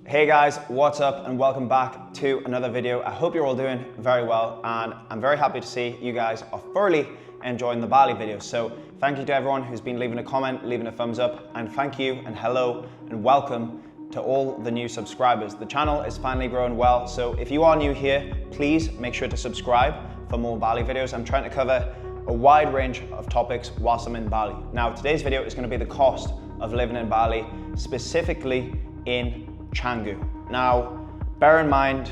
Hey guys, what's up and welcome back to another video. I hope you're all doing very well and I'm very happy to see you guys are thoroughly enjoying the Bali videos. So thank you to everyone who's been leaving a comment, leaving a thumbs up, and thank you and hello and welcome to all the new subscribers. The channel is finally growing well, so if you are new here, please make sure to subscribe for more Bali videos. I'm trying to cover a wide range of topics whilst I'm in Bali. Now today's video is going to be the cost of living in Bali, specifically in Canggu. Now, bear in mind,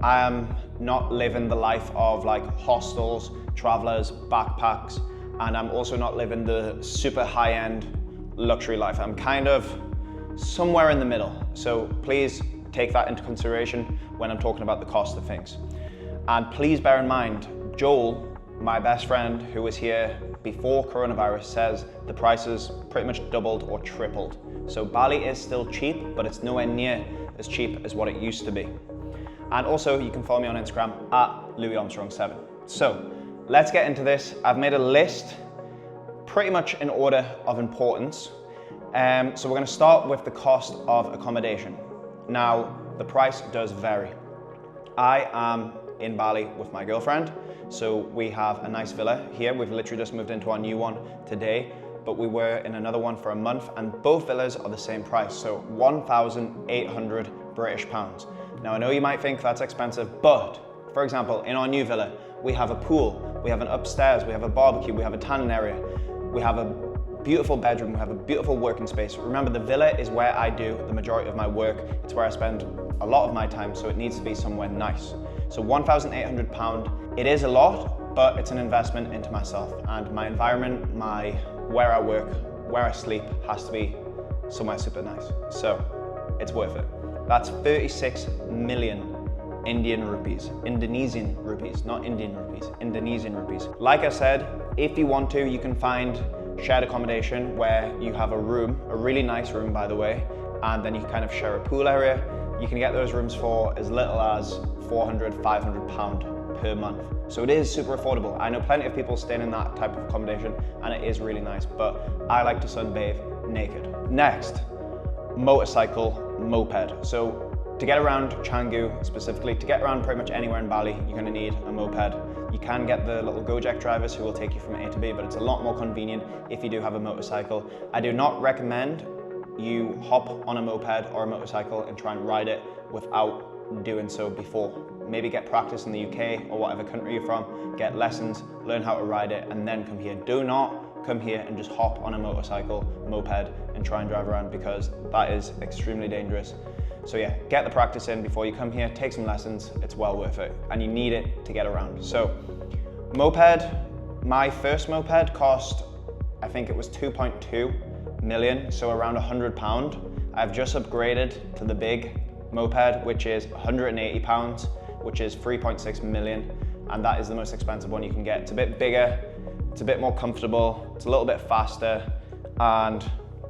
I am not living the life of like hostels, travelers, backpacks, and I'm also not living the super high-end luxury life. I'm kind of somewhere in the middle. So please take that into consideration when I'm talking about the cost of things. And please bear in mind, Joel, my best friend who was here before coronavirus, says the prices pretty much doubled or tripled. So Bali is still cheap, but it's nowhere near as cheap as what it used to be. And also you can follow me on Instagram at LouisArmstrong7. So let's get into this. I've made a list pretty much in order of importance. So we're gonna start with the cost of accommodation. Now, the price does vary. I am in Bali with my girlfriend. So we have a nice villa here. We've literally just moved into our new one today, but we were in another one for a month and both villas are the same price. So 1,800 British pounds. Now I know you might think that's expensive, but for example, in our new villa, we have a pool, we have an upstairs, we have a barbecue, we have a tanning area, we have a beautiful bedroom, we have a beautiful working space. Remember, the villa is where I do the majority of my work. It's where I spend a lot of my time, so it needs to be somewhere nice. So £1,800, it is a lot, but it's an investment into myself and my environment, where I work, where I sleep has to be somewhere super nice. So it's worth it. That's 36 million Indian rupees, Indonesian rupees, not Indian rupees, Indonesian rupees. Like I said, if you want to, you can find shared accommodation where you have a room, a really nice room by the way, and then you kind of share a pool area. You can get those rooms for as little as £400, £500 per month. So it is super affordable. I know plenty of people staying in that type of accommodation and it is really nice, but I like to sunbathe naked. Next, motorcycle, moped. So to get around Canggu specifically, to get around pretty much anywhere in Bali, you're gonna need a moped. You can get the little Gojek drivers who will take you from A to B, but it's a lot more convenient if you do have a motorcycle. I do not recommend you hop on a moped or a motorcycle and try and ride it without doing so before. Maybe get practice in the UK or whatever country you're from, get lessons, learn how to ride it, and then come here. Do not come here and just hop on a motorcycle, moped, and try and drive around, because that is extremely dangerous. So yeah, get the practice in before you come here, take some lessons, it's well worth it, and you need it to get around. So, moped, my first moped cost, I think it was 2.2 million, so around £100. I've just upgraded to the big moped, which is £180, which is 3.6 million, and that is the most expensive one you can get. It's a bit bigger, it's a bit more comfortable, it's a little bit faster, and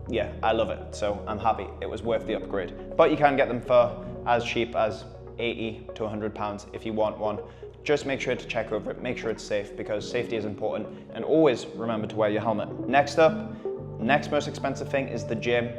yeah, I love it, so I'm happy. It was worth the upgrade. But you can get them for as cheap as £80 to £100 if you want one. Just make sure to check over it, make sure it's safe, because safety is important, and always remember to wear your helmet. Next up, next most expensive thing is the gym.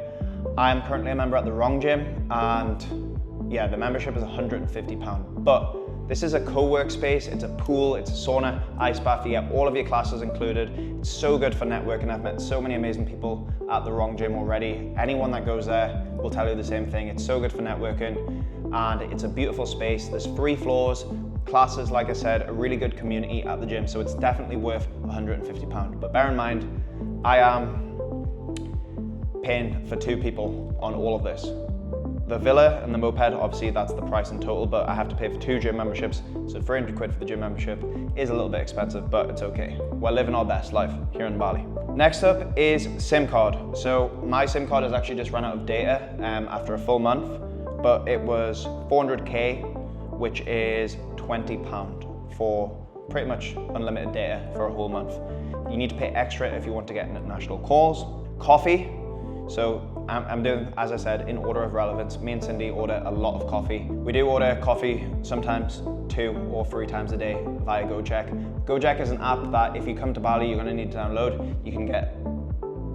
I am currently a member at the wrong gym, and yeah, the membership is £150, but this is a co-work space, it's a pool, it's a sauna, ice bath, you get all of your classes included. It's so good for networking. I've met so many amazing people at the wrong gym already. Anyone that goes there will tell you the same thing. It's so good for networking and it's a beautiful space. There's 3 floors, classes, like I said, a really good community at the gym, so it's definitely worth £150. But bear in mind, I am paying for 2 people on all of this. The villa and the moped, obviously that's the price in total, but I have to pay for 2 gym memberships, so 300 quid for the gym membership is a little bit expensive, but it's okay. We're living our best life here in Bali. Next up is SIM card. So my SIM card has actually just run out of data after a full month, but it was 400k, which is £20 for pretty much unlimited data for a whole month. You need to pay extra if you want to get international calls. Coffee. So I'm doing, as I said, in order of relevance. Me and Cindy order a lot of coffee. We do order coffee sometimes 2 or 3 times a day via Gojek. Gojek is an app that if you come to Bali, you're gonna need to download. You can get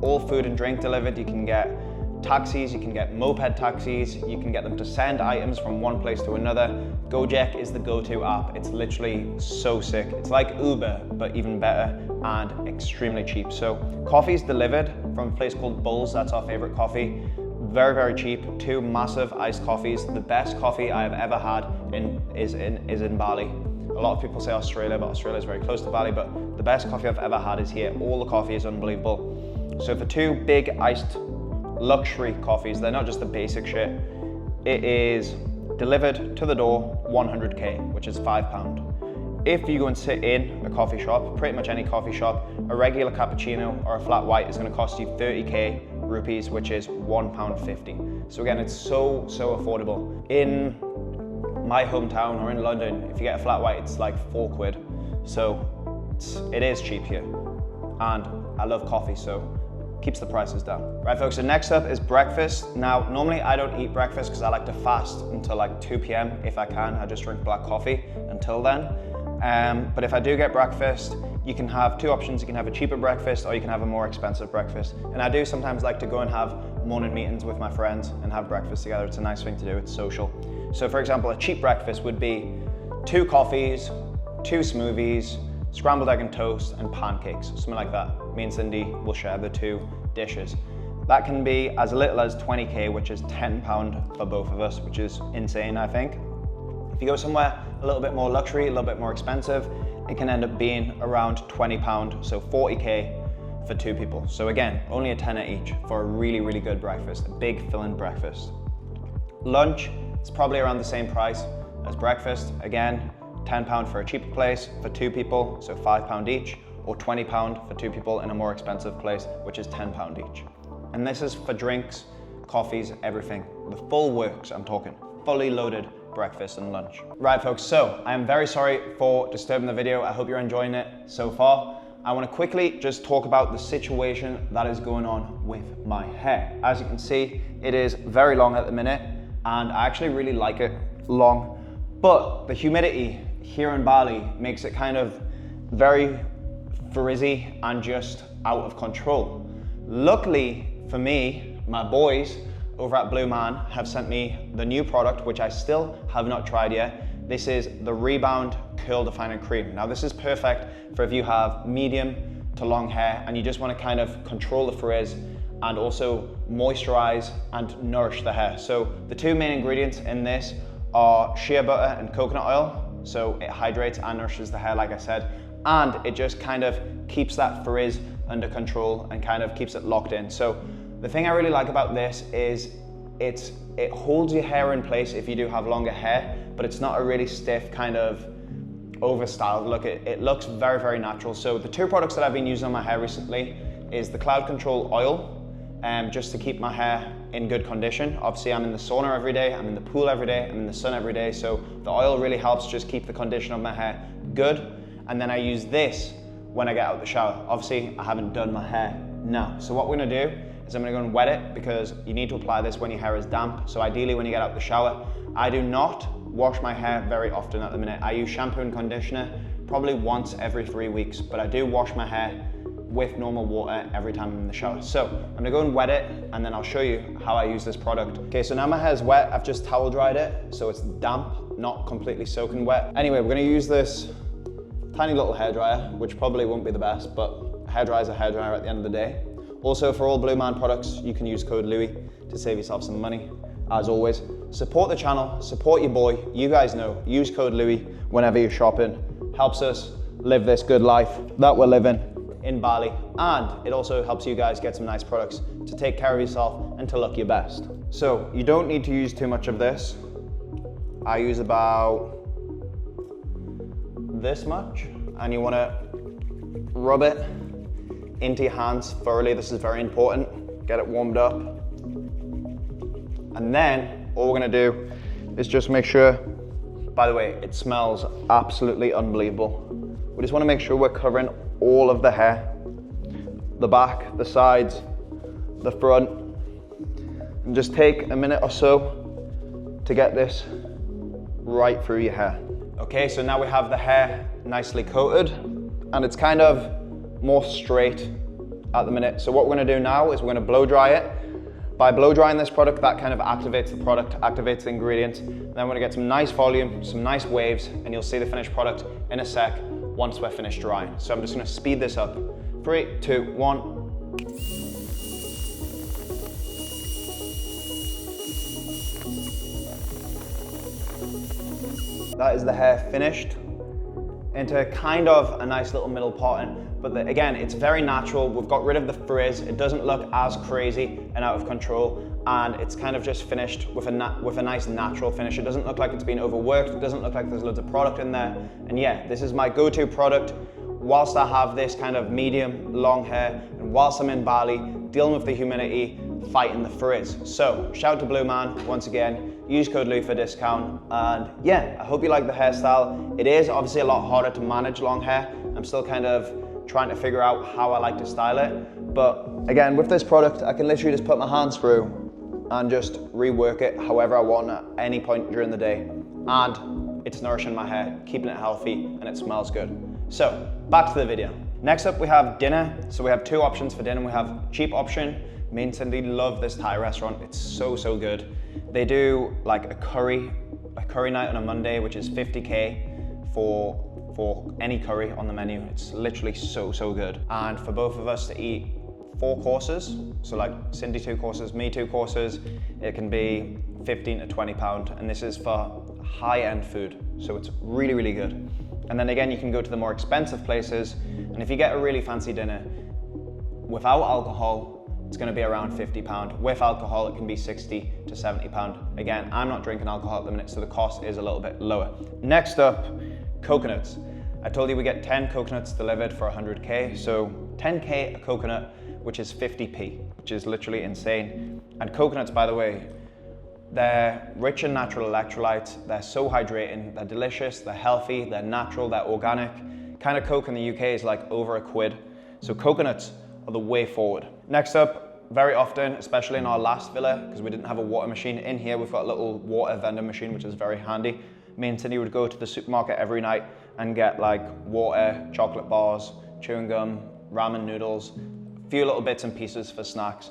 all food and drink delivered. You can get taxis, you can get moped taxis, you can get them to send items from one place to another. Gojek is the go-to app. It's literally so sick. It's like Uber, but even better and extremely cheap. So coffee's delivered from a place called Bulls. That's our favorite coffee. Very, very cheap. 2 massive iced coffees. The best coffee I have ever had is in Bali. A lot of people say Australia, but Australia is very close to Bali, but the best coffee I've ever had is here. All the coffee is unbelievable. So for 2 big iced luxury coffees, they're not just the basic shit, it is delivered to the door 100k, which is £5. If you go and sit in a coffee shop, pretty much any coffee shop, a regular cappuccino or a flat white is going to cost you 30k rupees, which is £1.50. So again, it's so affordable. In my hometown or in London, if you get a flat white, it's like £4. So it is cheap here. And I love coffee, so keeps the prices down. Right folks, so next up is breakfast. Now, normally I don't eat breakfast because I like to fast until like 2 p.m. if I can. I just drink black coffee until then. But if I do get breakfast, you can have 2 options. You can have a cheaper breakfast or you can have a more expensive breakfast. And I do sometimes like to go and have morning meetings with my friends and have breakfast together. It's a nice thing to do, it's social. So for example, a cheap breakfast would be 2 coffees, 2 smoothies, scrambled egg and toast, and pancakes, something like that. Me and Cindy will share the 2 dishes. That can be as little as 20k, which is £10 for both of us, which is insane, I think. If you go somewhere a little bit more luxury, a little bit more expensive, it can end up being around £20, so 40k for 2 people. So again, only a tenner each for a really, really good breakfast, a big fill-in breakfast. Lunch is probably around the same price as breakfast. Again, £10 for a cheaper place for 2 people, so £5 each, or £20 for 2 people in a more expensive place, which is £10 each. And this is for drinks, coffees, everything. The full works, I'm talking. Fully loaded breakfast and lunch. Right folks, so I am very sorry for disturbing the video. I hope you're enjoying it so far. I want to quickly just talk about the situation that is going on with my hair. As you can see, it is very long at the minute, and I actually really like it long, but the humidity here in Bali makes it kind of very frizzy and just out of control. Luckily for me, my boys over at Blue Man have sent me the new product, which I still have not tried yet. This is the Rebound Curl Defining Cream. Now this is perfect for if you have medium to long hair and you just want to kind of control the frizz and also moisturize and nourish the hair. So the 2 main ingredients in this are shea butter and coconut oil. So it hydrates and nourishes the hair, like I said, and it just kind of keeps that frizz under control and kind of keeps it locked in. So the thing I really like about this is it holds your hair in place if you do have longer hair, but it's not a really stiff kind of over-styled look. It looks very, very natural. So the 2 products that I've been using on my hair recently is the Cloud Control Oil, just to keep my hair in good condition. Obviously I'm in the sauna every day, I'm in the pool every day, I'm in the sun every day, so the oil really helps just keep the condition of my hair good. And then I use this when I get out of the shower. Obviously I haven't done my hair now, so what we're gonna do is I'm gonna go and wet it, because you need to apply this when your hair is damp. So ideally when you get out of the shower. I do not wash my hair very often at the minute. I use shampoo and conditioner probably once every 3 weeks, but I do wash my hair with normal water every time I'm in the shower. So I'm gonna go and wet it, and then I'll show you how I use this product. Okay, so now my hair is wet. I've just towel dried it, so it's damp, not completely soaking wet. Anyway, we're gonna use this tiny little hairdryer, which probably won't be the best, but a hairdryer is a hairdryer at the end of the day. Also, for all Blue Man products, you can use code Louis to save yourself some money. As always, support the channel, support your boy. You guys know, use code Louis whenever you're shopping. Helps us live this good life that we're living in Bali, and it also helps you guys get some nice products to take care of yourself and to look your best. So you don't need to use too much of this. I use about this much, and you want to rub it into your hands thoroughly. This is very important. Get it warmed up, and then all we're going to do is just make sure, by the way, it smells absolutely unbelievable. We just want to make sure we're covering all of the hair, the back, the sides, the front, and just take a minute or so to get this right through your hair. Okay, so now we have the hair nicely coated, and it's kind of more straight at the minute. So what we're gonna do now is we're gonna blow dry it By blow drying this product, that kind of activates the product, activates the ingredients. Then we're gonna get some nice volume, some nice waves, and you'll see the finished product in a sec once we're finished drying. So I'm just gonna speed this up. 3, 2, 1. That is the hair finished into kind of a nice little middle parting. But again, it's very natural. We've got rid of the frizz. It doesn't look as crazy and out of control. And it's kind of just finished with a nice natural finish. It doesn't look like it's been overworked. It doesn't look like there's loads of product in there. And yeah, this is my go-to product whilst I have this kind of medium long hair and whilst I'm in Bali, dealing with the humidity, fighting the frizz. So shout out to Blue Man once again. Use code Lou for discount, and yeah, I hope you like the hairstyle. It is obviously a lot harder to manage long hair. I'm still kind of trying to figure out how I like to style it. But again, with this product, I can literally just put my hands through and just rework it however I want at any point during the day. And it's nourishing my hair, keeping it healthy, and it smells good. So back to the video. Next up, we have dinner. So we have two options for dinner. We have cheap option. Me and Cindy love this Thai restaurant. It's so, so good. They do like a curry night on a Monday, which is 50K for any curry on the menu. It's literally so, so good. And for both of us to eat 4 courses, so like Cindy 2 courses, me 2 courses, it can be 15 to 20 pound. And this is for high-end food. So it's really, really good. And then again, you can go to the more expensive places. And if you get a really fancy dinner without alcohol, it's going to be around £50. With alcohol, it can be £60 to £70. Again, I'm not drinking alcohol at the minute, so the cost is a little bit lower. Next up, coconuts. I told you we get 10 coconuts delivered for 100K. So 10K a coconut, which is 50p, which is literally insane. And coconuts, by the way, they're rich in natural electrolytes. They're so hydrating. They're delicious. They're healthy. They're natural. They're organic. Kind of Coke in the UK is like over £1. So coconuts are the way forward. Next up, very often, especially in our last villa, because we didn't have a water machine in here, we've got a little water vending machine, which is very handy. Me and Cindy would go to the supermarket every night and get like water, chocolate bars, chewing gum, ramen noodles, a few little bits and pieces for snacks.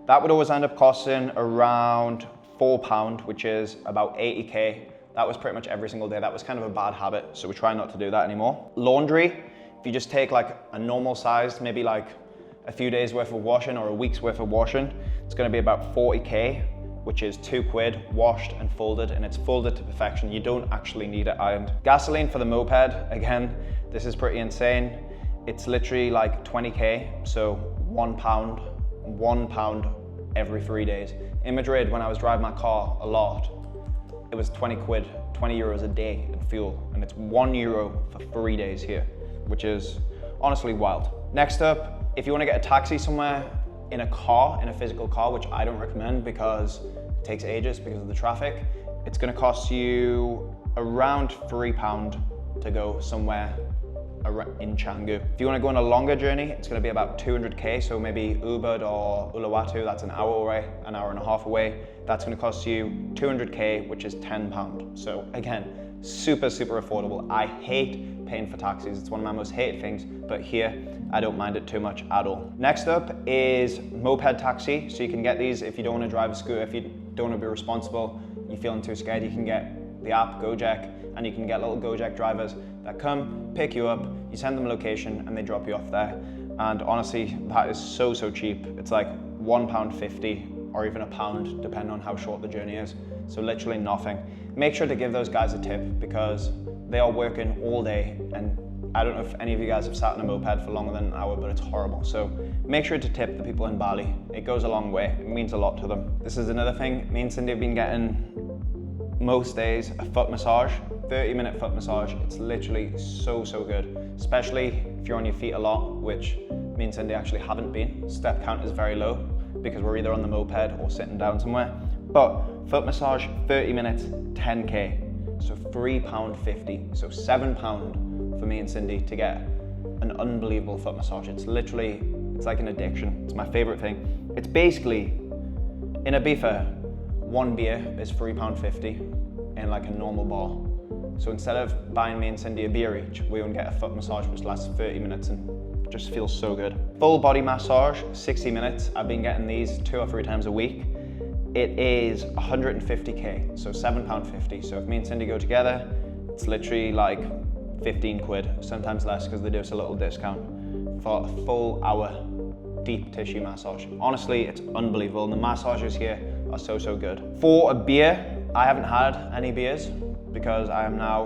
That would always end up costing around £4, which is about 80K. That was pretty much every single day. That was kind of a bad habit, so we try not to do that anymore. Laundry, if you just take like a normal size, maybe like a few days worth of washing or a week's worth of washing, it's going to be about 40K, which is £2 washed and folded, and it's folded to perfection. You don't actually need it ironed. Gasoline for the moped, again, this is pretty insane. It's literally like 20K, so £1 every 3 days. In Madrid, when I was driving my car a lot, it was 20 euros a day in fuel, and it's €1 for 3 days here, which is honestly wild. Next up, if you want to get a taxi somewhere in a car, in a physical car, which I don't recommend because it takes ages because of the traffic, it's going to cost you around £3 to go somewhere in Canggu. If you want to go on a longer journey, it's going to be about 200K, so maybe Ubud or Uluwatu, that's an hour away, an hour and a half away. That's going to cost you 200K, which is £10. So again, super, super affordable. I hate paying for taxis. It's one of my most hated things, but here, I don't mind it too much at all. Next up is moped taxi. So you can get these if you don't want to drive a scooter, if you don't want to be responsible, you're feeling too scared, you can get the app Gojek, and you can get little Gojek drivers that come, pick you up, you send them a location, and they drop you off there. And honestly, that is so, so cheap. It's like £1.50 or even £1, depending on how short the journey is. So literally nothing. Make sure to give those guys a tip because they are working all day, and I don't know if any of you guys have sat in a moped for longer than an hour, but it's horrible. So make sure to tip the people in Bali. It goes a long way. It means a lot to them. This is another thing. Me and Cindy have been getting most days a foot massage, 30-minute foot massage. It's literally so, so good, especially if you're on your feet a lot, which me and Cindy actually haven't been. Step count is very low because we're either on the moped or sitting down somewhere. But foot massage, 30 minutes, 10K. So £3.50, so £7 for me and Cindy to get an unbelievable foot massage. It's literally, it's like an addiction. It's my favorite thing. It's basically, in Ibiza, one beer is £3.50 in like a normal bar. So instead of buying me and Cindy a beer each, we would get a foot massage which lasts 30 minutes and just feels so good. Full body massage, 60 minutes. I've been getting these 2 or 3 times a week. It is 150k, so £7.50. So if me and Cindy go together, it's literally like 15 quid, sometimes less because they do us a little discount for a full hour deep tissue massage. Honestly, it's unbelievable. And the massages here are so, so good. For a beer, I haven't had any beers because I am now,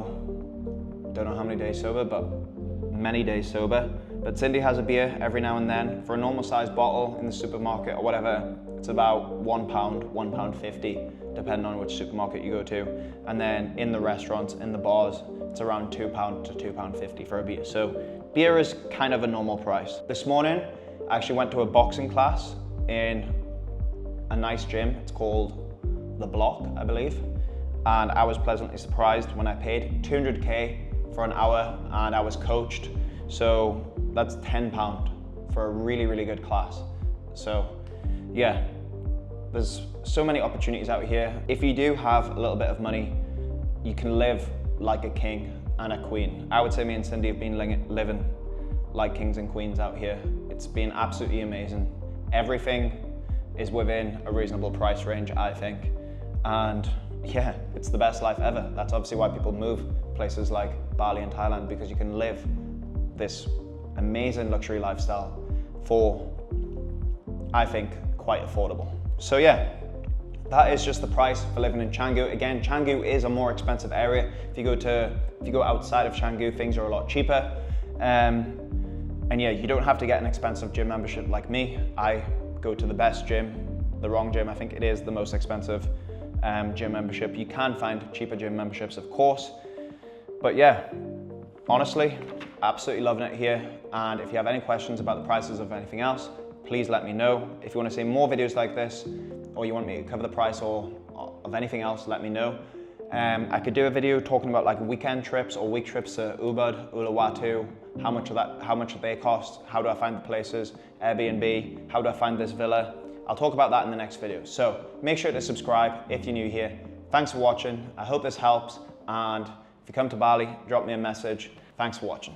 don't know how many days sober, but many days sober. But Cindy has a beer every now and then. For a normal sized bottle in the supermarket or whatever, it's about £1, £1.50, depending on which supermarket you go to. And then in the restaurants, in the bars, it's around £2 to £2.50 for a beer. So beer is kind of a normal price. This morning, I actually went to a boxing class in a nice gym. It's called The Block, I believe. And I was pleasantly surprised when I paid 200k for an hour and I was coached. So that's £10 for a really, really good class. So yeah, there's so many opportunities out here. If you do have a little bit of money, you can live like a king and a queen. I would say me and Cindy have been living like kings and queens out here. It's been absolutely amazing. Everything is within a reasonable price range, I think. And yeah, it's the best life ever. That's obviously why people move places like Bali and Thailand, because you can live this amazing luxury lifestyle for, I think, quite affordable. So yeah, that is just the price for living in Canggu. Again, Canggu is a more expensive area. If you go outside of Canggu, things are a lot cheaper. And yeah, you don't have to get an expensive gym membership like me. I go to the best gym, the wrong gym. I think it is the most expensive gym membership. You can find cheaper gym memberships, of course. But yeah, honestly, absolutely loving it here. And if you have any questions about the prices of anything else, please let me know. If you want to see more videos like this, or you want me to cover the price or of anything else, let me know. I could do a video talking about like weekend trips or week trips to Ubud, Uluwatu, how much they cost, how do I find the places, Airbnb, how do I find this villa. I'll talk about that in the next video. So make sure to subscribe if you're new here. Thanks for watching. I hope this helps. And if you come to Bali, drop me a message. Thanks for watching.